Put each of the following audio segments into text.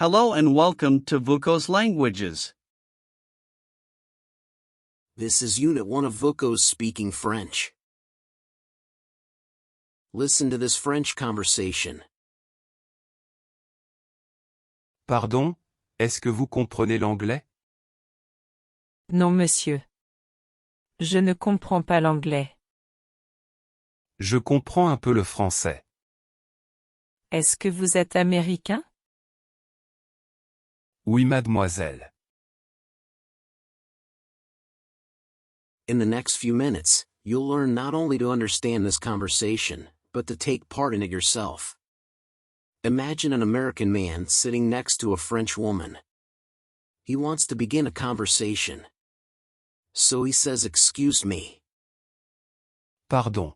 Hello and welcome to Vuko's Languages. This is Unit 1 of Vuko's Speaking French. Listen to this French conversation. Pardon, est-ce que vous comprenez l'anglais? Non, monsieur. Je ne comprends pas l'anglais. Je comprends un peu le français. Est-ce que vous êtes américain? Oui, mademoiselle. In the next few minutes, you'll learn not only to understand this conversation, but to take part in it yourself. Imagine an American man sitting next to a French woman. He wants to begin a conversation. So he says, "Excuse me." Pardon.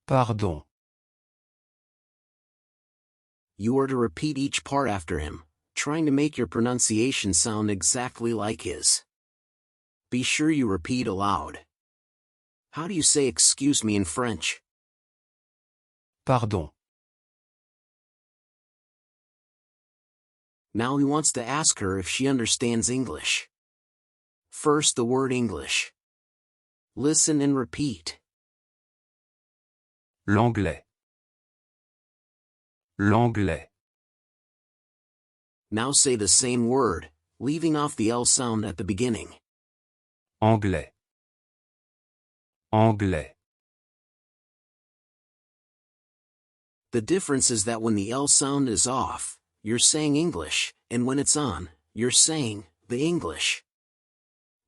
Pardon. You are to repeat each part after him, trying to make your pronunciation sound exactly like his. Be sure you repeat aloud. How do you say "excuse me" in French? Pardon. Now he wants to ask her if she understands English. First, the word English. Listen and repeat. L'anglais. L'anglais. Now say the same word, leaving off the L sound at the beginning. Anglais. Anglais. The difference is that when the L sound is off, you're saying English, and when it's on, you're saying the English.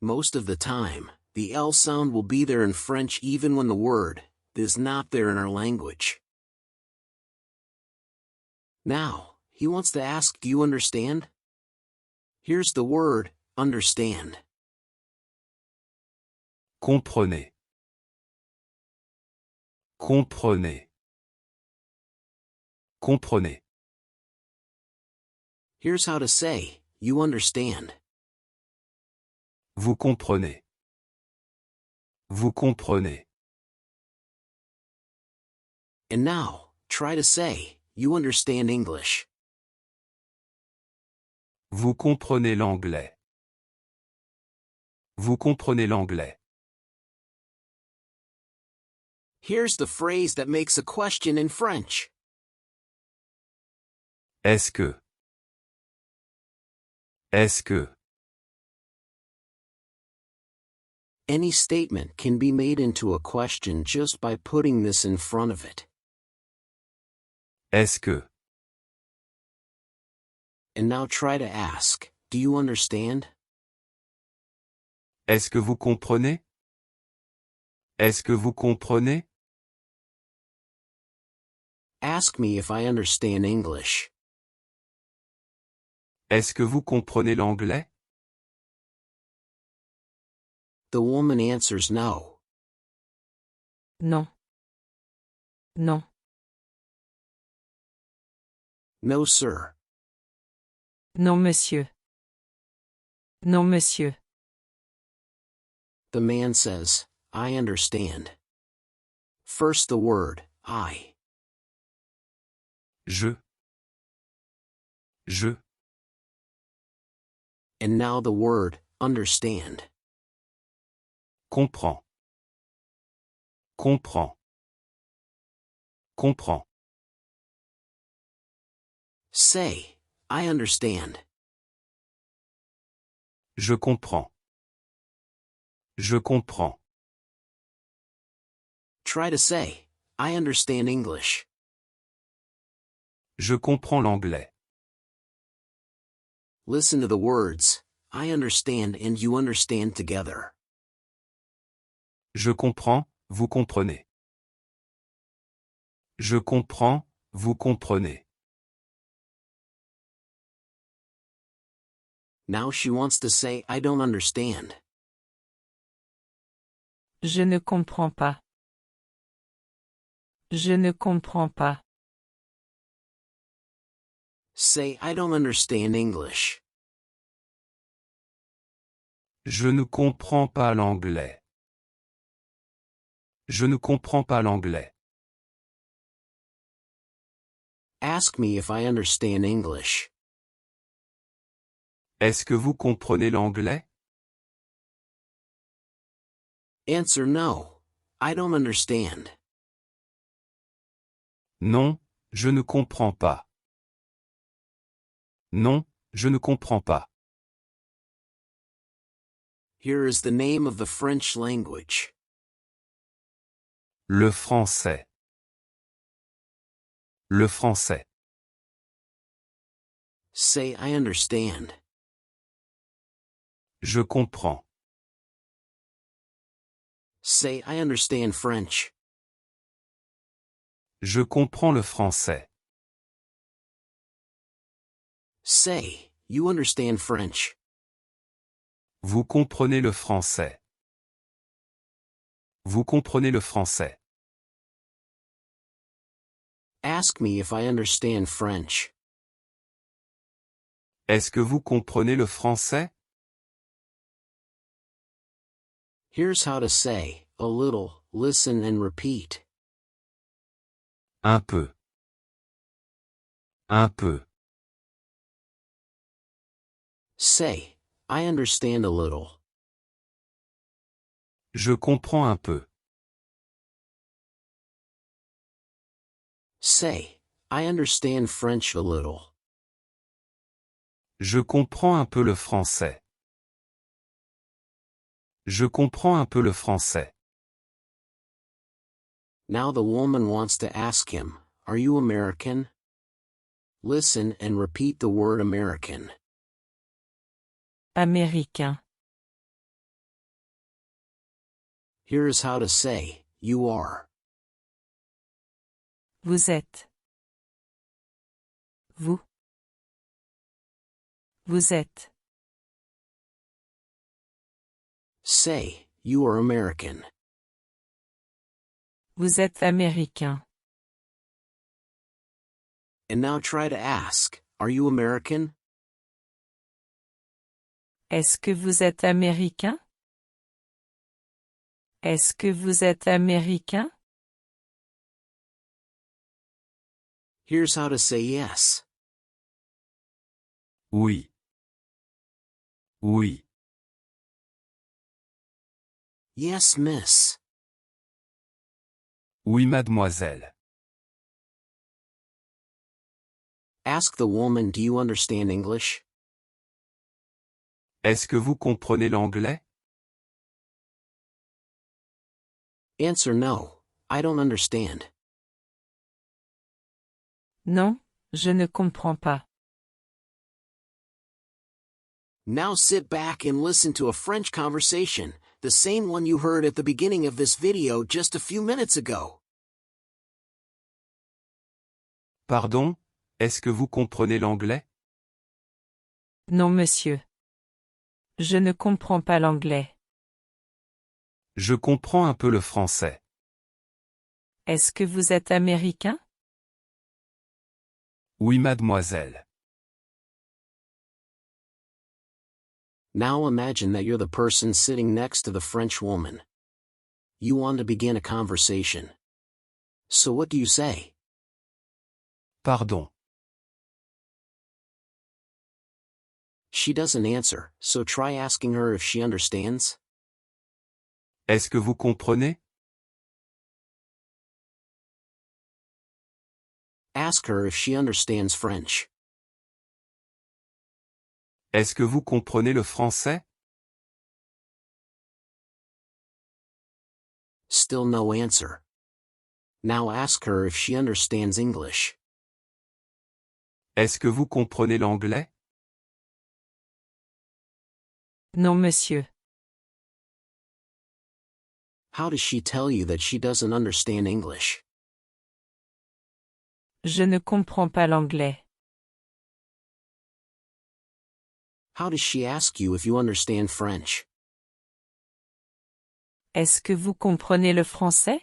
Most of the time, the L sound will be there in French even when the word is not there in our language. Now, he wants to ask, do you understand? Here's the word, understand. Comprenez. Comprenez. Comprenez. Here's how to say, you understand. Vous comprenez. Vous comprenez. And now, try to say, you understand English. Vous comprenez l'anglais. Vous comprenez l'anglais. Here's the phrase that makes a question in French. Est-ce que? Est-ce que? Any statement can be made into a question just by putting this in front of it. Est-ce que? And now try to ask, do you understand? Est-ce que vous comprenez? Est-ce que vous comprenez? Ask me if I understand English. Est-ce que vous comprenez l'anglais? The woman answers no. Non. Non. No, sir. Non, monsieur. Non, monsieur. The man says, I understand. First the word, I. Je. And now the word, understand. Comprends. Comprends. Comprends. Say, I understand. Je comprends. Je comprends. Try to say, I understand English. Je comprends l'anglais. Listen to the words, I understand and you understand together. Je comprends, vous comprenez. Je comprends, vous comprenez. Now she wants to say, I don't understand. Je ne comprends pas. Je ne comprends pas. Say, I don't understand English. Je ne comprends pas l'anglais. Je ne comprends pas l'anglais. Ask me if I understand English. Est-ce que vous comprenez l'anglais? Answer no. I don't understand. Non, je ne comprends pas. Non, je ne comprends pas. Here is the name of the French language. Le français. Le français. Say I understand. Je comprends. Say I understand French. Je comprends le français. Say, you understand French. Vous comprenez le français. Vous comprenez le français. Ask me if I understand French. Est-ce que vous comprenez le français? Here's how to say, a little, listen and repeat. Un peu. Un peu. Say, I understand a little. Je comprends un peu. Say, I understand French a little. Je comprends un peu le français. Je comprends un peu le français. Now the woman wants to ask him, are you American? Listen and repeat the word American. Américain. Here is how to say, you are. Vous êtes. Vous. Vous êtes. Say, you are American. Vous êtes américain. And now try to ask, are you American? Est-ce que vous êtes américain? Est-ce que vous êtes américain? Here's how to say yes. Oui. Oui. Yes, miss. Oui, mademoiselle. Ask the woman, do you understand English? Est-ce que vous comprenez l'anglais? Answer no, I don't understand. Non, je ne comprends pas. Now sit back and listen to a French conversation, the same one you heard at the beginning of this video just a few minutes ago. Pardon, est-ce que vous comprenez l'anglais? Non, monsieur. Je ne comprends pas l'anglais. Je comprends un peu le français. Est-ce que vous êtes américain? Oui, mademoiselle. Now imagine that you're the person sitting next to the French woman. You want to begin a conversation. So what do you say? Pardon. She doesn't answer, so try asking her if she understands. Est-ce que vous comprenez? Ask her if she understands French. Est-ce que vous comprenez le français? Still no answer. Now ask her if she understands English. Est-ce que vous comprenez l'anglais? Non, monsieur. How does she tell you that she doesn't understand English? Je ne comprends pas l'anglais. How does she ask you if you understand French? Est-ce que vous comprenez le français?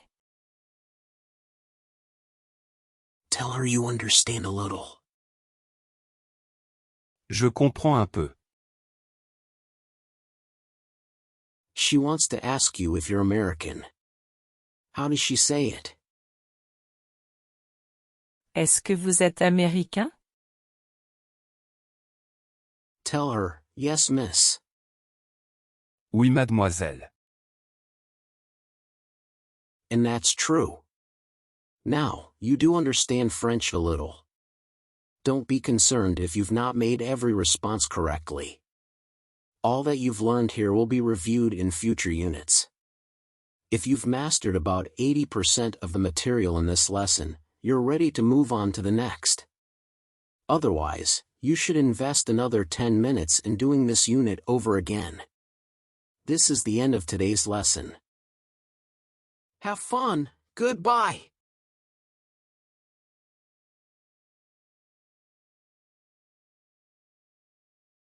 Tell her you understand a little. Je comprends un peu. She wants to ask you if you're American. How does she say it? Est-ce que vous êtes américain? Tell her, yes, miss. Oui, mademoiselle. And that's true. Now, you do understand French a little. Don't be concerned if you've not made every response correctly. All that you've learned here will be reviewed in future units. If you've mastered about 80% of the material in this lesson, you're ready to move on to the next. Otherwise, you should invest another 10 minutes in doing this unit over again. This is the end of today's lesson. Have fun! Goodbye!